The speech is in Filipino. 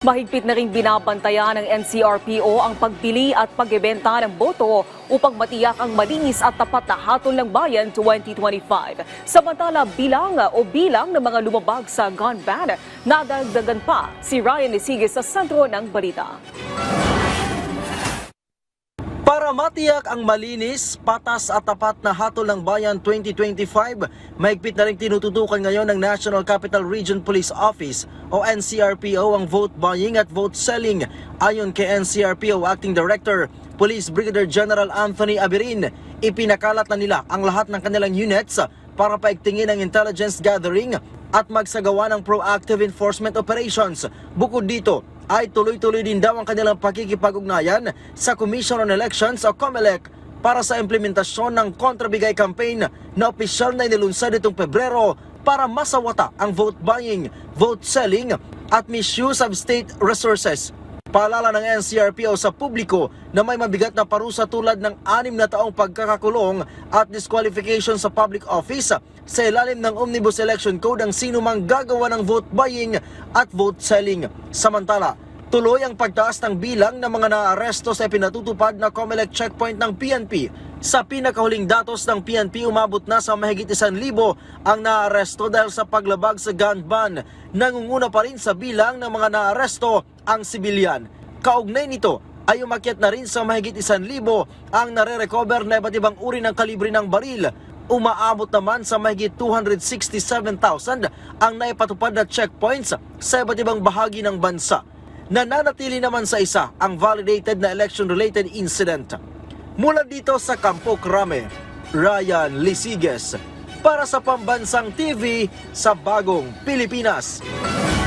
Mahigpit na ring binabantayan ng NCRPO ang pagbili at pagbebenta ng boto upang matiyak ang malinis at tapat na hatol ng bayan 2025. Samantala, bilang ng mga lumabag sa gun ban, nadagdagan pa. Si Ryan Lisiges sa sentro ng balita. Para matiyak ang malinis, patas at tapat na hatol ng bayan 2025, mahigpit na rin tinututukan ngayon ng National Capital Region Police Office o NCRPO ang vote buying at vote selling. Ayon kay NCRPO Acting Director, Police Brigadier General Anthony Abirin, ipinakalat na nila ang lahat ng kanilang units para paigtingin ang intelligence gathering at magsagawa ng proactive enforcement operations. Bukod dito, ay tuloy-tuloy din daw ang kanilang pakikipag-ugnayan sa Commission on Elections o COMELEC para sa implementasyon ng kontrabigay campaign na opisyal na inilunsad itong Pebrero para masawata ang vote buying, vote selling at misuse of state resources. Paalala ng NCRPO sa publiko na may mabigat na parusa tulad ng 6 na taong pagkakakulong at disqualification sa public office sa ilalim ng Omnibus Election Code ang sino mang gagawa ng vote buying at vote selling. Samantala, tuloy ang pagtaas ng bilang ng mga naaresto sa pinatutupad na COMELEC checkpoint ng PNP. Sa pinakahuling datos ng PNP, umabot na sa mahigit 1,000 ang naaresto dahil sa paglabag sa gun ban. Nangunguna pa rin sa bilang ng mga naaresto ang sibilyan. Kaugnay nito ay umakyat na rin sa mahigit 1,000 ang nare-recover na iba't ibang uri ng kalibre ng baril. Umaabot naman sa mahigit 267,000 ang naipatupad na checkpoints sa iba't ibang bahagi ng bansa. Nananatili naman sa isa ang validated na election-related incident. Mula dito sa Campo Crame, Ryan Lisiges para sa Pambansang TV sa Bagong Pilipinas.